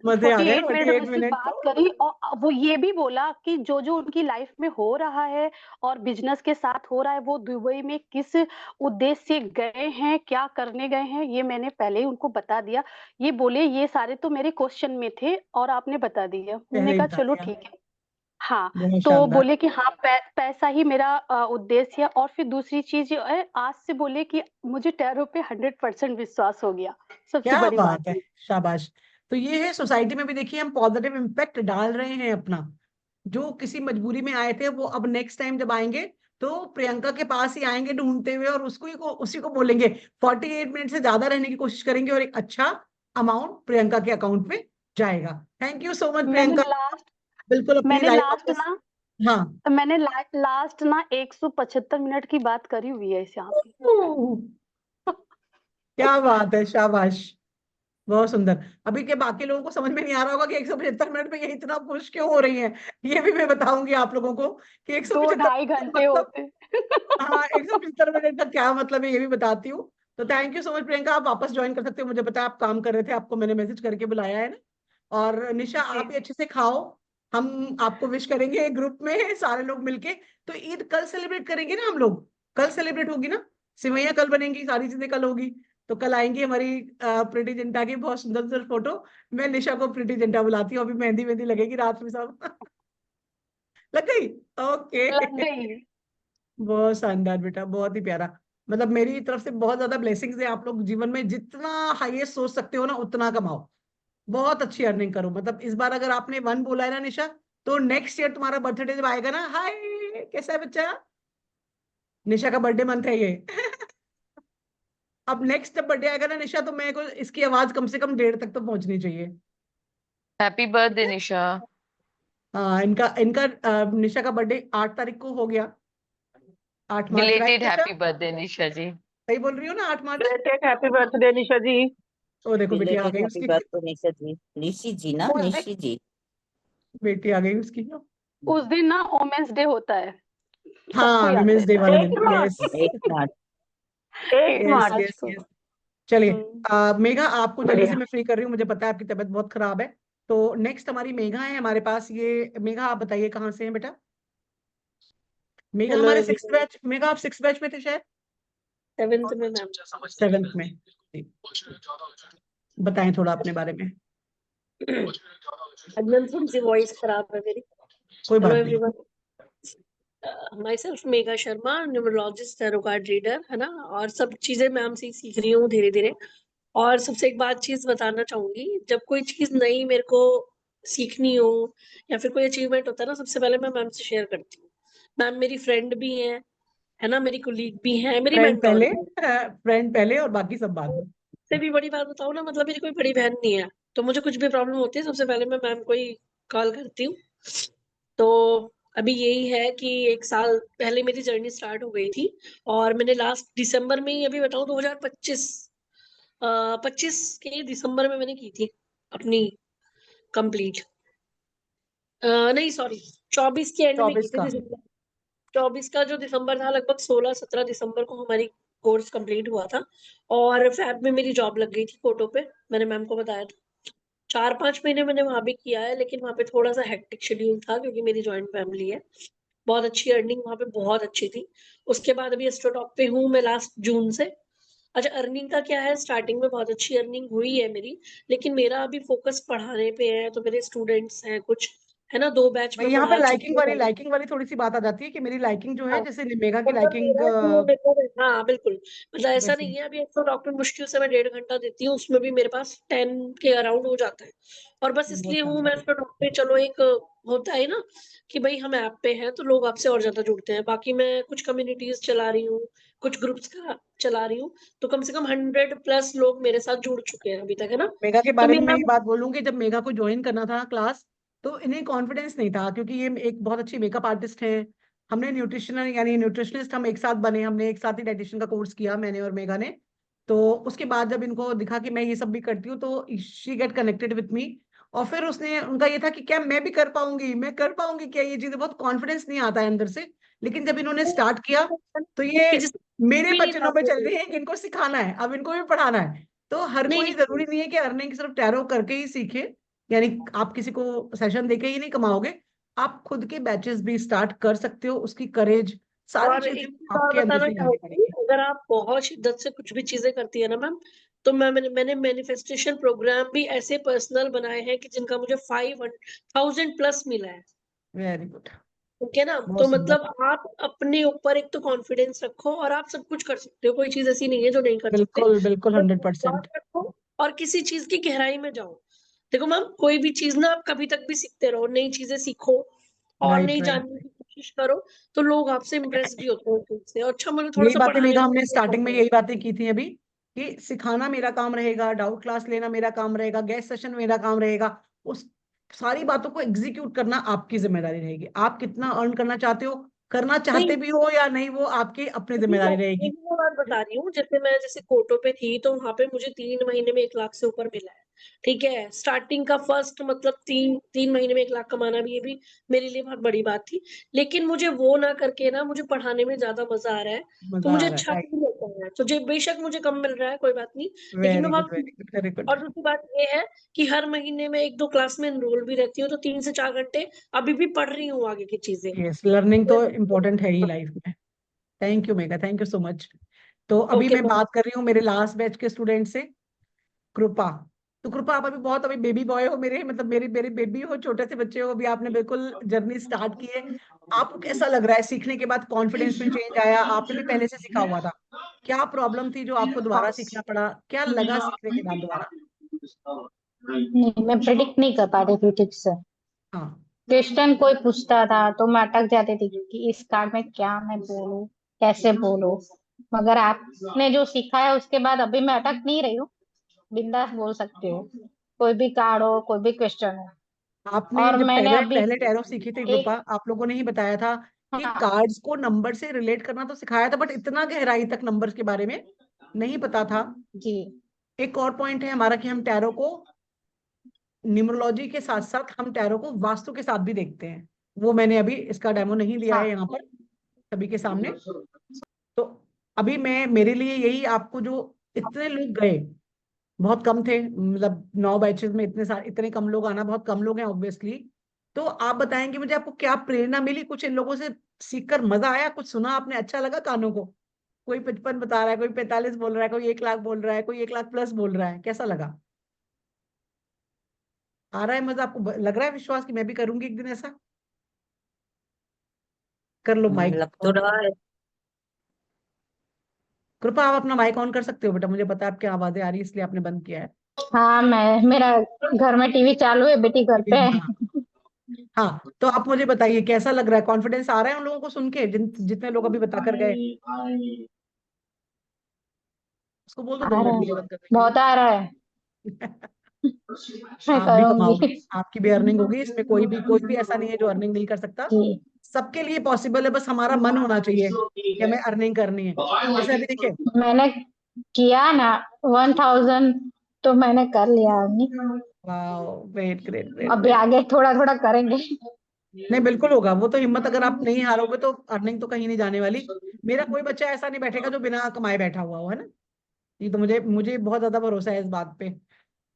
मजे आ फोर्टी गए एट मिनट 48 मुझसे मिनट बात तो। करी, और वो ये भी बोला कि जो जो उनकी लाइफ में हो रहा है और बिजनेस के साथ हो रहा है, वो दुबई में किस उद्देश्य से गए हैं, क्या करने गए हैं, ये मैंने पहले ही उनको बता दिया। ये बोले ये सारे तो मेरे क्वेश्चन में थे और आपने बता दिया। मैंने पहले ही कहा बता चलो दिया। ठीक है। हाँ, बहुत तो शानदार। बोले कि हाँ पैसा ही मेरा उद्देश्य है। और फिर दूसरी चीज जो है, आज से बोले कि मुझे टैरो पे 100% विश्वास हो गया। सबसे क्या बड़ी बात बात है, ये। शाबाश। तो ये है, सोसाइटी में भी देखिए हम पॉजिटिव इम्पैक्ट डाल रहे हैं अपना। जो किसी मजबूरी में आए थे वो अब नेक्स्ट टाइम जब आएंगे तो प्रियंका के पास ही आएंगे ढूंढते हुए, और उसी को बोलेंगे, 48 मिनट से ज्यादा रहने की कोशिश करेंगे और एक अच्छा अमाउंट प्रियंका के अकाउंट में जाएगा। थैंक यू सो मच मैंने प्रियंका। लास्ट बिल्कुल अपनी मैंने लाइफ लास्ट वापस। ना हाँ। मैंने लास्ट ना 175 मिनट की बात करी हुई है इस यहाँ पे। क्या बात है, शाबाश। बहुत सुंदर। अभी के बाकी लोगों को समझ में नहीं आ रहा होगा कि 175 मिनट में ये इतना खुश क्यों हो रही हैं। ये भी मैं बताऊंगी आप लोगों को कि 175 2-2.5 घंटे मतलब, होते। हाँ 175 मिनट का क्या मतलब है ये भी बताती हूँ। तो thank you so much Priyanka, आप वापस ज्वाइन कर सकते हो। मुझे पता है आप काम कर रहे थे, आपको मैंने मैसेज करके बुलाया है ना। और निशा आप जी भी अच्छे से खाओ। हम आपको विश करेंगे ग्रुप में सारे लोग मिलके। तो ईद कल सेलिब्रेट करेंगे ना हम लोग। कल सेलिब्रेट होगी ना, सिवैयां कल बनेंगी, सारी चीजें कल होगी। तो कल आएंगी हमारी प्रीति जिंटा की बहुत सुंदर सुंदर फोटो। मैं निशा को प्रीति जिंटा बुलाती हूँ, अभी मेहंदी मेहंदी लगेगी रात में सब। लग गई। ओके। लग गई। बहुत शानदार बेटा, बहुत ही प्यारा। मतलब मेरी तरफ से बहुत ज्यादा ब्लेसिंग्स है। आप लोग जीवन में जितना हाईएस्ट सोच सकते हो ना उतना कमाओ। बहुत अच्छी अर्निंग करो। मतलब इस बार अगर आपने 1 बोला है ना निशा, तो नेक्स्ट ईयर तुम्हारा बर्थडे जब आएगा ना, हाय कैसा है बच्चा, निशा का बर्थडे मंथ है ये। अब नेक्स्ट जब बर्थडे आएगा ना निशा, तो मेरे को इसकी आवाज कम से कम 1:30 तक तो पहुंचनी चाहिए। हैप्पी ठीक बर्थडे है। निशा। हाँ इनका इनका निशा का बर्थडे 8 तारीख को हो गया। 8 मार्च, राइट बिलेटेड निशा? हैप्पी बर्थडे निशा जी। सही बोल रही हो ना, 8 मार्च? ग्रेटेड हैप्पी बर्थडे निशा जी। ओ देखो बेटी आ बिलेटेड गई हैप्पी उसकी। बर्थडे निशा जी। निशी जी ना, उस दिन निशी जी। बेटी आ गई उसकी। उस दिन ना वोमेन्स डे होता है, सबको हाँ याद विमेंस डे रहता वाले है। दिन, 1 मार्च, यस। 8 मार्च। 1 मार्च। यस आज यस को। यस। चलिए हम्म, मेघा, आपको जल्दी से बढ़िया। मैं फ्री कर रही हूँ, मुझे पता है आपकी तबीयत बहुत खराब है। तो नेक्स्ट हमारी मेघा है हमारे पास। ये मेघा आप बताइए कहाँ से हैं बेटा? मेघा हेलो हमारे सिक्स एवरीवन। बैच, मेघा आप 6 बैच में थे शायद। 7th में मैम। 7th में जी। बताएं थोड़ा अपने बारे में। आज मैम थोड़ी सी वॉइस खराब है मेरी। कोई हेलो बात नहीं। Everyone. My self Megha Sharma, numerologist, tarot card reader, है ना। और सब चीजें मैम से ही सीख रही हूँ धीरे धीरे। और सबसे एक बात चीज बताना चाहूंगी, जब कोई चीज नई मेरे को सीखनी हो या फिर कोई अचीवमेंट होता है ना, सबसे पहले मैं मैम से शेयर करती हूँ। मैम मेरी फ्रेंड भी है ना, मेरी कुलीग भी है, मेरी फ्रेंड मेंटोर पहले, भी है। फ्रेंड पहले और बाकी सब बाद में। से भी बड़ी बात बताऊँ ना, मतलब मेरी कोई बड़ी बहन नहीं है। तो मुझे कुछ भी प्रॉब्लम होती है, सबसे पहले मैं मैम को ही कॉल करती हूँ। तो अभी यही है कि 1 साल पहले मेरी जर्नी स्टार्ट हो गई थी। और मैंने लास्ट दिसंबर में ही, अभी बताऊँ 2025 25 के दिसंबर में मैंने की थी अपनी कंप्लीट। नहीं सॉरी, 24 के एंड में की 24 थी का। दिसंबर। 24 का जो दिसंबर था, लगभग 16-17 दिसंबर को हमारी कोर्स कंप्लीट हुआ था। और फैब में मेरी जॉब लग गई थी फोटो पे, मैंने मैम को बताया था। 4-5 महीने मैंने वहां भी किया है, लेकिन वहां पे थोड़ा सा हेक्टिक शेड्यूल था क्योंकि मेरी जॉइंट फैमिली है। बहुत अच्छी अर्निंग वहां पे, बहुत अच्छी थी। उसके बाद अभी एस्ट्रोटॉप पे हूँ मैं लास्ट जून से। अच्छा, अर्निंग का क्या है, स्टार्टिंग में बहुत अच्छी अर्निंग हुई है मेरी। लेकिन मेरा अभी फोकस पढ़ाने पे है, तो मेरे स्टूडेंट्स हैं कुछ, है ना, 2 बैच भाई में यहाँ पे पढ़ा चुकी हूँ। लाइकिंग वाली थोड़ी सी बात आ जाती है कि मेरी लाइकिंग जो है, हाँ, जैसे मेघा की मतलब लाइकिंग मेरा जो मेरे को, हाँ बिल्कुल, मतलब ऐसा वैसे। नहीं है। अभी तो डॉक्टर मुश्किल से मैं 1.5 घंटा देती हूँ, उसमें भी मेरे पास 10 के अराउंड हो जाता है। और बस बहुत इसलिए हूँ मैं शानदार। उसमें डॉक्टर, चलो एक होता है ना कि भाई हम ऐप पे हैं तो लोग आपसे और ज्यादा जुड़ते हैं। बाकी मैं कुछ कम्युनिटीज चला रही हूँ, कुछ ग्रुप्स का चला रही हूँ। तो कम से कम 100+ लोग मेरे साथ जुड़ चुके हैं अभी तक, है ना। मेघा के तो बारे में मैं मेरा, ये बात बोलूंगी, जब मेघा को ज्वाइन करना था क्लास, तो इन्हें कॉन्फिडेंस नहीं था क्योंकि ये एक बहुत अच्छी मेकअप आर्टिस्ट है। हमने न्यूट्रिशनल यानी न्यूट्रिशनिस्ट हम एक साथ बने, हमने एक साथ ही डाइटिशियन का कोर्स किया मैंने और मेघा ने। तो उसके बाद जब इनको दिखा कि मैं ये सब भी करती हूँ, तो she get connected with me. और फिर उसने, उनका ये था कि क्या मैं भी कर पाऊंगी, मैं कर पाऊंगी क्या ये चीजें, बहुत कॉन्फिडेंस नहीं आता है अंदर से। लेकिन जब इन्होंने स्टार्ट किया, तो ये कि जिस मेरे भी नहीं था बचनों पे चल मुझे। रही है कि इनको सिखाना है, अब इनको भी पढ़ाना है। तो हर नहीं कोई नहीं, जरूरी नहीं है कि अर्निंग सिर्फ टैरो करके ही सीखे। यानी आप किसी को सेशन देके ही नहीं कमाओगे। आप खुद के बैचेस भी स्टार्ट कर सकते हो, उसकी करेज, सारी और चीजें एक चीज और आपके अंदर बताना से ही आगे चाहूंगी, बढ़ेंगी। अगर आप बहुत शिद्दत से कुछ भी चीजें करती है ना मैम, तो मैंने मैनिफेस्टेशन प्रोग्राम भी ऐसे पर्सनल बनाए हैं कि जिनका मुझे 5,000+ मिला है। वेरी गुड, ठीक है ना। बहुत तो सुंदर। मतलब आप अपने ऊपर एक तो कॉन्फिडेंस रखो और आप सब कुछ कर सकते हो, कोई चीज ऐसी नहीं है जो नहीं कर सकते। बिल्कुल बिल्कुल, बस 100%। विश्वास रखो और किसी चीज की गहराई में जाओ। देखो मैम, कोई भी चीज ना आप कभी तक भी सीखते रहो, नई चीजें सीखो और राइट नई राइट। जानने की कोशिश करो, तो लोग आपसे इम्प्रेस भी होते हैं उस चीज से। और अच्छा, मुझे थोड़ा यही सा बातें पढ़ाने मेघा में हमने भी स्टार्टिंग में शौक है। यही बातें की थी अभी, कि सिखाना मेरा काम रहेगा, डाउट क्लास लेना मेरा काम रहेगा, गेस्ट सेशन मेरा काम रहेगा। उस सारी बातों को एग्जीक्यूट करना आपकी जिम्मेदारी रहेगी। आप कितना अर्न करना चाहते हो, करना चाहते नहीं, भी हो या नहीं, वो आपकी अपनी यही जिम्मेदारी बात रहेगी। यही मैं बात बता रही हूँ। जैसे मैं जैसे कोटो पे थी, तो वहां पे मुझे 3 महीने में 1 लाख से ऊपर मिला है। ठीक है, स्टार्टिंग का फर्स्ट मतलब 3 महीने में 1 लाख कमाना भी, ये भी मेरे लिए बहुत बड़ी बात थी। लेकिन मुझे वो ना करके ना, मुझे पढ़ाने में ज्यादा मजा आ रहा है, तो मजा मुझे आ रहा है, अच्छा राइट। भी लगता है। तो जो बेशक मुझे कम मिल रहा है, कोई बात नहीं, लेकिन मैं वेरी गुड बहुत वेरी गुड वेरी गुड। और दूसरी बात ये है कि हर महीने में 1-2 क्लास में एनरोल भी रहती हूँ, तो 3 से 4 घंटे अभी भी पढ़ रही हूँ आगे की चीजें। यस, लर्निंग तो इम्पोर्टेंट है ही लाइफ में। Thank you Megha, thank you so much. तो अभी ओके मैं मैम। बात कर रही हूँ मेरे लास्ट बैच के स्टूडेंट से, कृपा। तो कृपा, आप अभी बहुत अभी बेबी बॉय हो मेरे, मतलब मेरी मेरी बेबी हो, छोटे से बच्चे हो, अभी आपने बिल्कुल जर्नी स्टार्ट की है। आपको कैसा लग रहा है सीखने के बाद? कॉन्फिडेंस में चेंज आया? आपने भी पहले से सीखा हुआ था, क्या प्रॉब्लम थी जो आपको दोबारा सीखना पड़ा? क्या लगा सीखने के बाद दोबारा? नहीं, मैं प्रिडिक्ट नहीं कर पाती थी ठीक से। हाँ। क्वेश्चन कोई पूछता था तो मैं अटक जाती थी कि इस कार्ड में क्या मैं बोलूं, कैसे बोलूं। मगर आपने जो सीखा है उसके बाद अभी मैं अटक नहीं रही हूँ, बिंदास बोल सकती हूँ, कोई भी कार्ड हो, कोई भी क्वेश्चन हो। आपने और जब मैंने पहले अभी पहले टैरो सीखी थी कृपा, एक आप लोगों ने ही बताया था कि हाँ कार्ड्स को नंबर से रिलेट करना तो सिखाया था, बट इतना गहराई तक नंबर्स के बारे में नहीं पता था। जी एक और पॉइंट है हमारा कि हम टैरो को न्यूमरोलॉजी के साथ साथ हम टैरो को वास्तु के साथ भी देखते हैं। वो मैंने अभी इसका डेमो नहीं दिया है हाँ यहाँ पर सभी के सामने। तो अभी मैं, मेरे लिए यही, आपको जो इतने लोग गए, बहुत कम थे, मतलब 9 बैचेस में इतने सारे, इतने कम लोग आना, बहुत कम लोग हैं ऑब्वियसली। तो आप बताएंगे मुझे, आपको क्या प्रेरणा मिली? कुछ इन लोगों से सीखकर मजा आया? कुछ सुना आपने, अच्छा लगा कानों को? कोई 55 बता रहा है, कोई 45 बोल रहा है, कोई 1 लाख बोल रहा है, कोई 1 लाख प्लस बोल रहा है, कैसा लगा? आ रहा है मजा आपको? लग रहा है विश्वास कि मैं भी करूंगी एक दिन ऐसा? कर लो माइक लग तो ऑन। रहा है। कृपा, आप अपना माइक ऑन कर सकते हो बेटा, मुझे पता है आपकी आवाजें आ रही है इसलिए आपने बंद किया है। हाँ, मैं मेरा घर में टीवी चालू है, बेटी घर पे है। हाँ। हाँ, तो आप मुझे बताइए कैसा लग रहा है? कॉन्फिडेंस आ रहा है उन लोगों को सुन के, जितने लोग अभी बता कर गए? उसको बोल दो आ 2 मिनट रहा के लिए है, बंद करने के बहुत आ रहा है। लिए। मैं आप भी कमाओगे, करूंगी। आपकी भी अर्निंग होगी इसमें, कोई भी ऐसा नहीं है जो अर्निंग नहीं कर सकता। जी सबके लिए पॉसिबल है, बस हमारा मन होना चाहिए कि हमें अर्निंग करनी है। जैसे अभी देखिए, मैंने किया ना 1000, तो मैंने कर लिया अभी। वाह, ग्रेट ग्रेट ग्रेट अभी ग्रेट। आगे थोड़ा थोड़ा करेंगे। नहीं, बिल्कुल होगा वो तो, हिम्मत अगर आप नहीं हारोगे तो अर्निंग तो कहीं नहीं जाने वाली। मेरा कोई बच्चा ऐसा नहीं बैठेगा जो बिना कमाए बैठा हुआ हो, है ना? ये तो मुझे मुझे बहुत ज्यादा भरोसा है इस बात पे।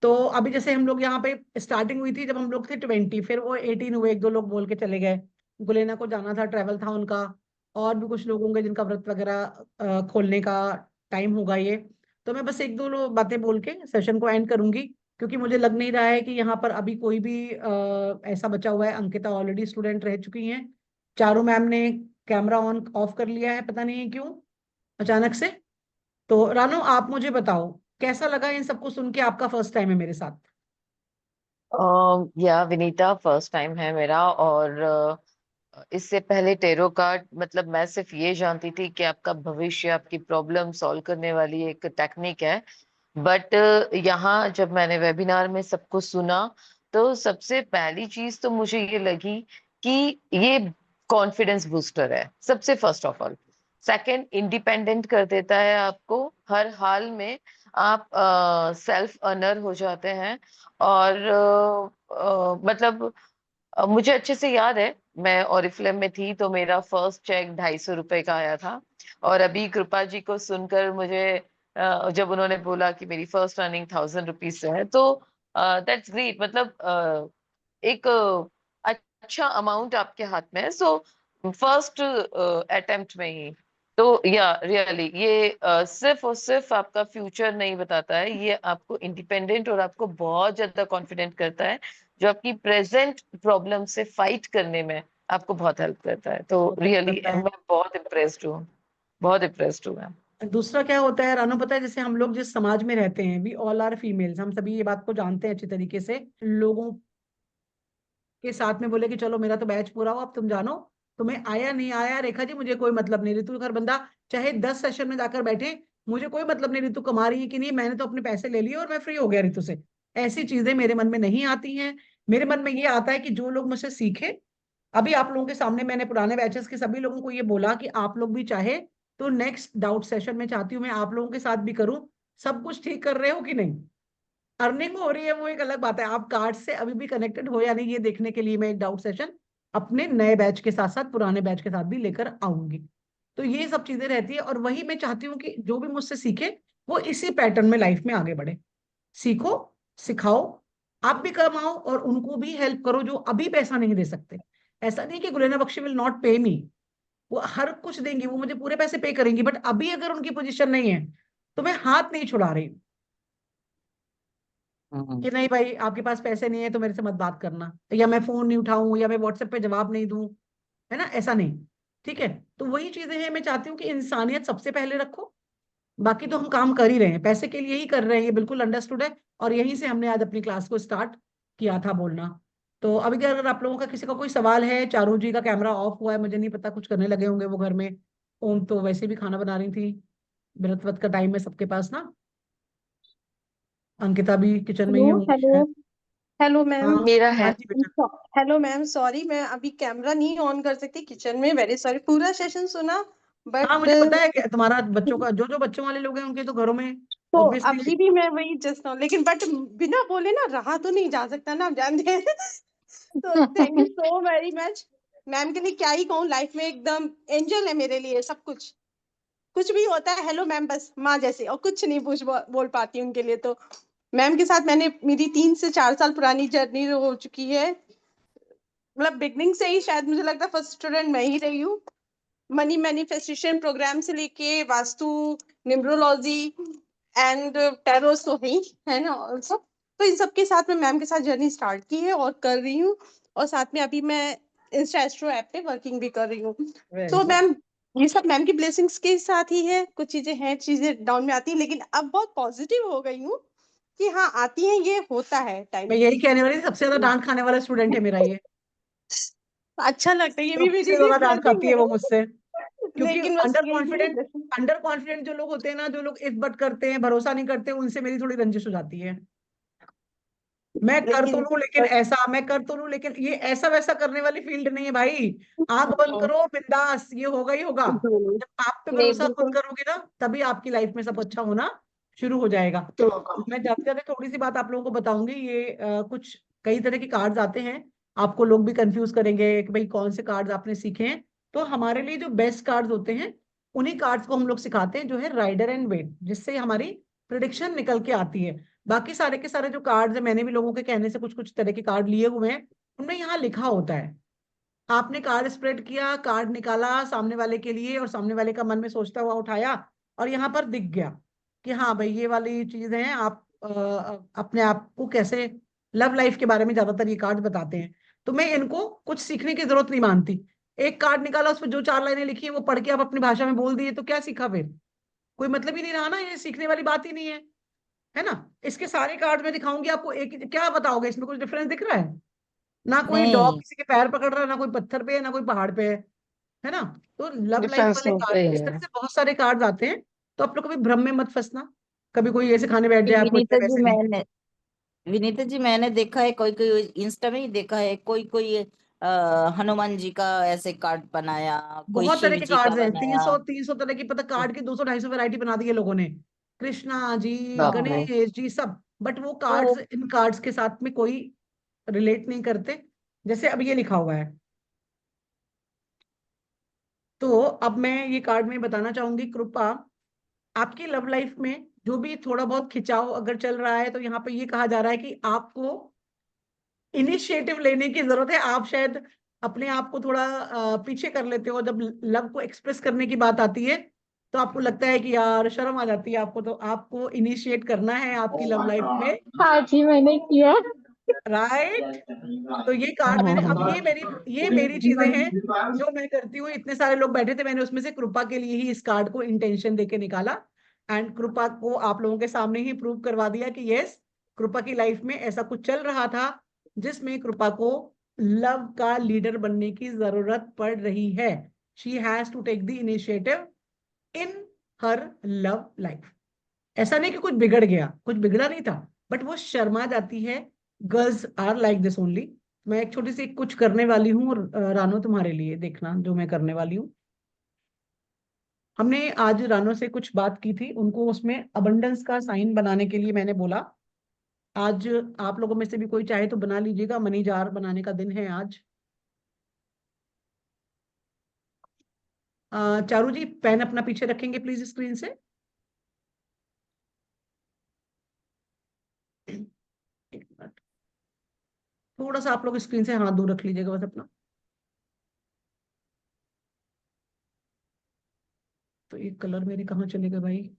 तो अभी जैसे हम लोग यहाँ पे स्टार्टिंग हुई थी जब हम लोग थे 20, फिर वो 18 हुए, 1-2 लोग बोल के चले गए, गुलेना को जाना था, ट्रैवल था उनका। और भी कुछ लोग होंगे जिनका व्रत वगैरह खोलने का टाइम होगा ये। तो मैं बस 1-2 बातें बोल के सेशन को एंड करूंगी, क्योंकि मुझे लग नहीं रहा है कि यहाँ पर अभी कोई भी ऐसा बचा हुआ है। अंकिता ऑलरेडी स्टूडेंट रह चुकी हैं, चारों मैम ने कैमरा ऑन ऑफ कर लिया है, पता नहीं क्यों अचानक से। तो रानो, आप मुझे बताओ कैसा लगा इन सबको सुन के? आपका फर्स्ट टाइम है मेरे साथ। या विनीता फर्स्ट टाइम है मेरा। और इससे पहले टेरो कार्ड मतलब मैं सिर्फ ये जानती थी कि आपका भविष्य, आपकी प्रॉब्लम सॉल्व करने वाली एक टेक्निक है। बट यहाँ जब मैंने वेबिनार में सबको सुना, तो सबसे पहली चीज तो मुझे ये लगी कि ये कॉन्फिडेंस बूस्टर है सबसे first of all. Second, independent कर देता है आपको हर हाल में। आप सेल्फ अर्नर हो जाते हैं। और मतलब मुझे अच्छे से याद है, मैं ओरिफ्लेम में थी तो मेरा फर्स्ट चेक 250 रुपए का आया था। और अभी कृपा जी को सुनकर मुझे जब उन्होंने बोला कि मेरी फर्स्ट अर्निंग 1000 रुपीज से है, तो दैट्स ग्रेट। मतलब एक अच्छा अमाउंट आपके हाथ में है। सो फर्स्ट अटेम्प्ट में ही। तो या रियली ये सिर्फ और सिर्फ आपका फ्यूचर नहीं बताता है, ये आपको इंडिपेंडेंट और आपको बहुत ज्यादा कॉन्फिडेंट करता है। जो आपकी प्रेजेंट प्रॉब्लम से फाइट करने में आपको बहुत हेल्प करता है। तो बहुत help रियली करता है। मैं बहुत इम्प्रेस्ड हूँ, बहुत इम्प्रेस्ड हूँ मैं। दूसरा क्या होता है रानू, पता है, जैसे हम लोग जिस समाज में रहते हैं, वी ऑल आर फीमेल्स, हम सभी ये बात को जानते हैं अच्छी तरीके से। लोगों के साथ में बोले कि चलो मेरा तो बैच पूरा हो, अब तुम जानो, तुम्हें आया नहीं आया रेखा जी मुझे कोई मतलब नहीं, ऋतु हर बंदा चाहे 10 सेशन में जाकर बैठे, मुझे कोई मतलब नहीं ऋतु कमा रही है कि नहीं, मैंने तो अपने पैसे ले लिए और मैं फ्री हो गया ऋतु से। ऐसी चीजें मेरे मन में नहीं आती हैं। मेरे मन में ये आता है कि जो लोग मुझसे सीखे, अभी आप लोगों के सामने मैंने पुराने बैचेस के सभी लोगों को ये बोला कि आप लोग भी चाहे तो नेक्स्ट डाउट सेशन में चाहती हूँ मैं आप लोगों के साथ भी करूं। सब कुछ ठीक कर रहे हो कि नहीं, अर्निंग हो रही है वो एक अलग बात है, आप कार्ड से अभी भी कनेक्टेड हो या नहीं, ये देखने के लिए मैं एक डाउट सेशन अपने नए बैच के साथ साथ पुराने बैच के साथ भी लेकर आऊंगी। तो ये सब चीजें रहती है, और वही मैं चाहती हूँ कि जो भी मुझसे सीखे वो इसी पैटर्न में लाइफ में आगे बढ़े। सीखो, सिखाओ, आप भी कमाओ और उनको भी हेल्प करो जो अभी पैसा नहीं दे सकते। ऐसा नहीं कि गुलेना बख्शी विल नॉट पे मी, वो हर कुछ देंगी, वो मुझे पूरे पैसे पे करेंगी, बट अभी अगर उनकी पोजीशन नहीं है तो मैं हाथ नहीं छुड़ा रही हूँ कि नहीं भाई आपके पास पैसे नहीं है तो मेरे से मत बात करना, या मैं फोन नहीं उठाऊं, या मैं व्हाट्सएप पे जवाब नहीं दूं, है ना, ऐसा नहीं। ठीक है, तो वही चीजें हैं, मैं चाहती हूँ कि इंसानियत सबसे पहले रखो। बाकी तो हम काम कर ही रहे हैं, पैसे के लिए ही कर रहे हैं, ये बिल्कुल अंडरस्टूड है। और यहीं से हमने आज अपनी क्लास को स्टार्ट किया था बोलना। तो अभी अगर आप लोगों का किसी का कोई सवाल है, चारू जी का कैमरा ऑफ हुआ है, मुझे नहीं पता, कुछ करने लगे होंगे वो घर में। ओम तो वैसे भी खाना बना रही थी, व्रत व्रत का टाइम है सबके पास ना। अंकिता भी किचन में ही हेलो होंगी हेलो। शायद। Hello ma'am. हाँ, मेरा हाँ है। जी बेटा। हेलो मैम, सॉरी मैं अभी कैमरा नहीं ऑन कर सकती किचन में, वेरी सॉरी। पूरा सेशन सुना हाँ बट मुझे पता है कि तुम्हारा बच्चों का जो जो बच्चों वाले लोग हैं उनके तो घरों में तो ऑब्वियसली। अभी भी मैं वही जस्ट हूँ, लेकिन बट बिना बोले ना रहा तो नहीं जा सकता ना, आप जानते हैं। तो thank you so very much. Ma'am के लिए क्या ही कहूँ, लाइफ में एकदम एंजल है मेरे लिए, सब कुछ। कुछ भी होता है हेलो मैम, बस माँ जैसे, और कुछ नहीं बोल पाती उनके लिए। तो मैम के साथ मैंने, मेरी 3 से 4 साल पुरानी जर्नी हो चुकी है। मतलब बिगनिंग से ही शायद मुझे लगता है फर्स्ट स्टूडेंट मैं ही रही हूँ। मनी मैनिफेस्टेशन प्रोग्राम से लेके वास्तु, न्यूमरोलॉजी एंड टैरो तो है ना ऑल्सो। तो इन सब के साथ में मैम के साथ जर्नी स्टार्ट की है और कर रही हूँ। और साथ में अभी मैं इंस्टा एस्ट्रो ऐप पे वर्किंग भी कर रही हूँ। वेरी तो गुड। मैम ये सब मैम की ब्लेसिंग्स के साथ ही है। कुछ चीजें हैं, चीजें डाउन में आती हैं, लेकिन अब बहुत पॉजिटिव हो गई हूँ कि हाँ आती हैं, ये होता है टाइम। मैं यही कहने वाली थी, सबसे ज्यादा डांट खाने वाला स्टूडेंट है मेरा ये। अच्छा लगता है, ये भी सबसे मेरे लिए ज्यादा डांट ब्लेसिंग खाती है है। वो मुझसे, क्योंकि लेकिन बस अंडर यही है कॉन्फिडेंट, blessing। अंडर कॉन्फिडेंट जो लोग होते हैं ना, जो लोग इफ बट करते हैं, भरोसा नहीं करते, उनसे मेरी थोड़ी रंजिश हो जाती है। मैं कर तो लेकिन लूं लेकिन बस ऐसा, मैं कर तो लूं लेकिन ये ऐसा वैसा करने वाली फील्ड नहीं है भाई। आंख बंद करो बिंदास, ये होगा ही होगा। जब आप पे नहीं भरोसा खुद बिल्कुल। करोगे ना, तभी आपकी लाइफ में सब अच्छा होना शुरू हो जाएगा। मैं जाते जाते थोड़ी सी बात आप लोगों को बताऊंगी। ये कुछ कई तरह के कार्ड्स आते हैं, आपको लोग भी कंफ्यूज करेंगे कि भाई कौन से कार्ड्स आपने सीखे हैं। तो हमारे लिए जो बेस्ट कार्ड्स होते हैं, उन्हीं कार्ड्स को हम लोग सिखाते हैं, जो है राइडर एंड वेट, जिससे हमारी प्रिडिक्शन निकल के आती है। बाकी सारे के सारे जो कार्ड्स है, मैंने भी लोगों के कहने से कुछ कुछ तरह के कार्ड लिए हुए हैं, उनमें यहाँ लिखा होता है, आपने कार्ड स्प्रेड किया, कार्ड निकाला सामने वाले के लिए, और सामने वाले का मन में सोचता हुआ उठाया, और यहाँ पर दिख गया कि हाँ भाई ये वाली चीज है। आप अपने आप को कैसे, लव लाइफ के बारे में ज्यादातर ये कार्ड बताते हैं। तो मैं इनको कुछ सीखने की जरूरत नहीं मानती। एक कार्ड निकाला, उस पर जो 4 लाइनें लिखी है वो पढ़ के आप अपनी भाषा में बोल दिए तो क्या सीखा फिर, कोई मतलब ही नहीं रहा ना, ये सीखने वाली बात ही नहीं है ना। इसके सारे कार्ड में दिखाऊंगी आपको, एक क्या बताओगे इसमें कुछ डिफरेंस दिख रहा है? ना कोई डॉग नहीं। किसी के पैर पकड़ रहा है, ना कोई पत्थर पे है, ना कोई पहाड़ पे है ना। तो लव लाइफ डिफरेंस वाले नहीं। कार्ड सही इस तरह है। से बहुत सारे कार्ड आते हैं। तो आप लोग कभी भ्रम में मत फंसना, कभी कोई ऐसे खाने बैठ कि जाए आपको इतने विनीता जी पैसे नहीं। मैंने विनीता जी मैंने देखा है, कोई कोई इंस्टा में ही देखा है, कोई कोई हनुमान जी का ऐसे कार्ड बनाया, कोई बहुत तरह शिव के जी का कार्ड्स हैं, बनाया। 300 तरह की, पता कार्ड की 200 250 वैरायटी बना दी है लोगों ने, कृष्णा जी, बाप रे। गणेश जी, सब। बट वो कार्ड्स, तो इन कार्ड्स के साथ में कोई रिलेट नहीं करते। जैसे अब ये लिखा हुआ है, तो अब मैं ये कार्ड में बताना चाहूंगी, कृपा आपकी लव लाइफ में जो भी थोड़ा बहुत खिंचाव अगर चल रहा है, तो यहाँ पे ये कहा जा रहा है कि आपको इनिशिएटिव लेने की जरूरत है। आप शायद अपने आप को थोड़ा पीछे कर लेते हो जब लव को एक्सप्रेस करने की बात आती है, तो आपको लगता है कि यार शर्म आ जाती है आपको, तो आपको इनिशिएट करना है आपकी लव लाइफ में। हाँ जी मैंने किया। राइट। तो ये कार्ड मैंने, अब ये मेरी चीजें हैं जो मैं करती हूँ। इतने सारे लोग बैठे थे, मैंने उसमें से कृपा के लिए ही इस कार्ड को इंटेंशन देके निकाला, एंड कृपा को आप लोगों के सामने ही प्रूव करवा दिया कि यस, कृपा की लाइफ में ऐसा कुछ चल रहा था जिसमें कृपा को लव का लीडर बनने की जरूरत पड़ रही है। She has to take the initiative in her love life. ऐसा नहीं कि कुछ बिगड़ गया, कुछ बिगड़ा नहीं था, बट वो शर्मा जाती है। Girls are like this only. मैं एक छोटी सी कुछ करने वाली हूँ, और रानो तुम्हारे लिए देखना जो मैं करने वाली हूँ। हमने आज रानो से कुछ बात की थी, उनको उसमें अबंडेंस का साइन बनाने के लिए मैंने बोला आज आप लोगों में से भी कोई चाहे तो बना लीजिएगा, मनी जार बनाने का दिन है आज। चारू जी पेन अपना पीछे रखेंगे प्लीज स्क्रीन से। एक मिनट, थोड़ा सा आप लोग स्क्रीन से हाथ दूर रख लीजिएगा बस अपना। तो ये कलर मेरे कहाँ चले गए भाई?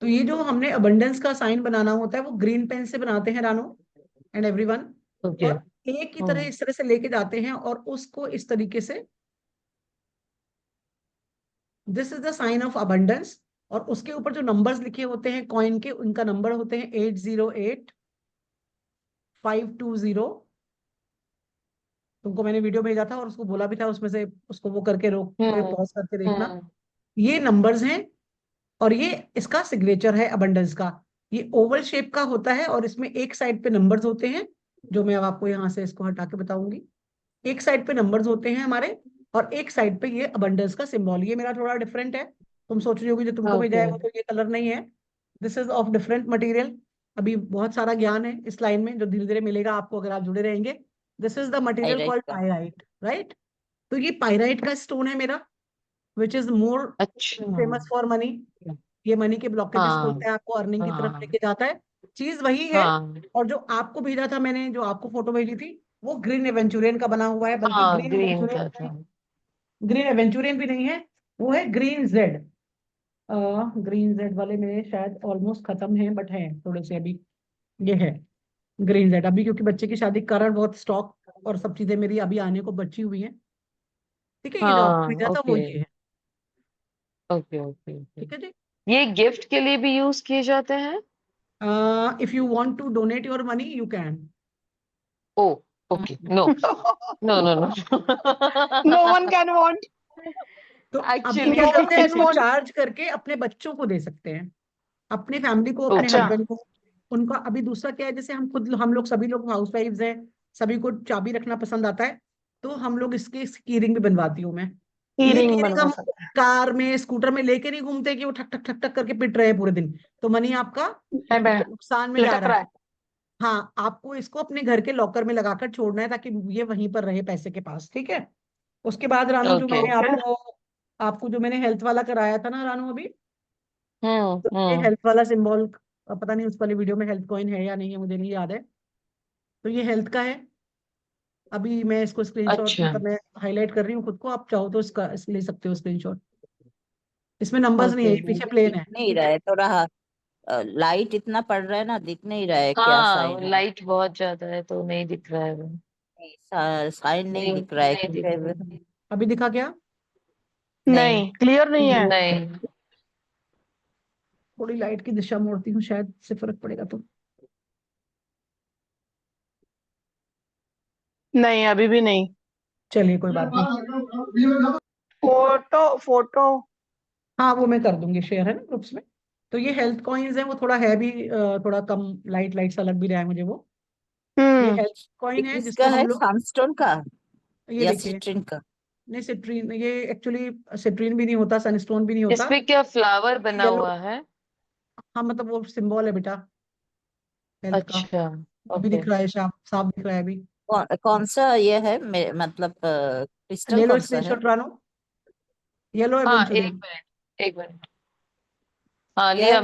तो ये जो हमने अबंडेंस का साइन बनाना होता है वो ग्रीन पेन से बनाते हैं रानो एंड एवरीवन। ओके। और एक की तरह इस तरह से लेके जाते हैं और उसको इस तरीके से, this is the sign of abundance. और उसके ऊपर जो नंबर्स लिखे होते हैं कॉइन के, उनका नंबर होते हैं 808 520। तुमको मैंने वीडियो भेजा था और उसको बोला भी था उसमें से उसको वो करके रोक के पॉज करके देखना। ये नंबर्स हैं और ये इसका सिग्नेचर है अबंडेंस का। ये ओवल शेप का होता है और इसमें एक साइड पे नंबर्स होते हैं, जो मैं अब आपको यहाँ से इसको हटा के बताऊंगी। एक साइड पे नंबर्स होते हैं हमारे, और एक साइड पे ये अबंडेंस का सिंबल। ये मेरा थोड़ा डिफरेंट है। तुम सोच रही होगी जो तुमको भेजा है वो तो ये कलर नहीं है। This is of different material. अभी बहुत सारा ज्ञान है इस लाइन में जो धीरे धीरे मिलेगा आपको अगर आप जुड़े रहेंगे। This is the material called pyrite, right. तो ये पायराइट का स्टोन है मेरा, which is more famous for money. ये मनी के ब्लॉकेजेस खोलता है, आपको अर्निंग की तरफ लेके जाता है। चीज वही है। और जो आपको भेजा था मैंने, जो आपको फोटो भेजी थी, वो ग्रीन एवेंचुरियन का बना हुआ है, बल्कि ग्रीन एवेंचुरियन भी नहीं है, वो है ग्रीन जेड। ग्रीन जेड वाले मेरे शायद ऑलमोस्ट खत्म हैं, बट हैं थोड़े से अभी। ये है ग्रीन जेड अभी, क्योंकि बच्चे की शादी के कारण बहुत स्टॉक और सब चीजें मेरी अभी आने को बची हुई हैं। ठीक है, ये जो आपको भेजा था वो ये है। ओके ओके ठीक है जी। ये गिफ्ट के लिए भी यूज किए जाते हैं? If you want to donate your money you can. Oh okay, no no no no No one can want. तो अभी Actually, क्या करते हैं, can इसको want. चार्ज करके अपने बच्चों को दे सकते हैं, अपने फैमिली को, अपने अच्छा। हस्बैंड को। उनका अभी दूसरा क्या है, जैसे हम लोग सभी लोग हाउस वाइफ्स हैं, सभी को चाबी रखना पसंद आता है, तो हम लोग इसकी कीरिंग भी बनवाती हूँ मैं। ये कीरिंग कीरिंग बनवा हम सकते हैं। कार में स्कूटर में लेके नहीं घूमते कि वो ठक ठक ठक ठक करके पिट रहे हैं पूरे दिन, तो मनी आपका नुकसान में जा लटक रहा रहा है। है। हाँ, आपको इसको अपने घर के लॉकर में लगाकर छोड़ना है ताकि ये वहीं पर रहे पैसे के पास। ठीक है। उसके बाद रानू, जो मैंने Okay. आपको जो मैंने हेल्थ वाला कराया था ना रानू अभी, तो ये हेल्थ वाला सिंबल, पता नहीं उस वाली वीडियो में हेल्थ कॉइन है या नहीं है, मुझे नहीं याद है। तो ये हेल्थ का है। अभी मैं इसको स्क्रीनशॉट, अच्छा मतलब मैं हाईलाइट कर रही हूँ खुद को, आप चाहो तो इसका ले सकते हो स्क्रीनशॉट। इसमें नंबर्स नहीं है, ये पीछे प्लेन है। दिख नहीं रहा है थोड़ा, लाइट इतना पड़ रहा है ना, दिख नहीं रहा है क्या हाँ, साइन है। लाइट बहुत ज्यादा है तो नहीं दिख रहा है वो। साइन नहीं दिख रहा है नहीं दिख रहा है। अभी दिखा क्या? नहीं। नहीं, क्लियर नहीं है। नहीं, थोड़ी लाइट की दिशा मोड़ती हूँ, शायद से फर्क पड़ेगा। तो नहीं, अभी भी नहीं। चलिए कोई बात नहीं। Photo photo. हाँ, वो मैं कर दूंगी शेयर, है ना ग्रुप्स में। तो ये हेल्थ कॉइन्स है, वो थोड़ा है भी, थोड़ा कम लाइट लाइट सा लग भी रहा है मुझे वो। ये हेल्थ ये कॉइन है किसका जिसको है, हम लोग, सनस्टोन का ये या देखिए, सिट्रिन का? नहीं सिट्रीन, ये एक्चुअली सिट्रीन भी नहीं होता, सनस्टोन भी नहीं होता। इसपे क्या फ्लावर बना येलो, हुआ है? हाँ मतलब वो सिंबल है बेटा हेल्थ का। अच्छा, अभी ओके। दिख रहा है, साफ साफ दिख रहा है अभी। कौन सा ये है, मतलब क्रिस्टल ले लो कौन सा है? स्क्रीनशॉट रानो, येलो हाँ, एवेंचुरियन। एक मिनट। हाँ, क्या लिया।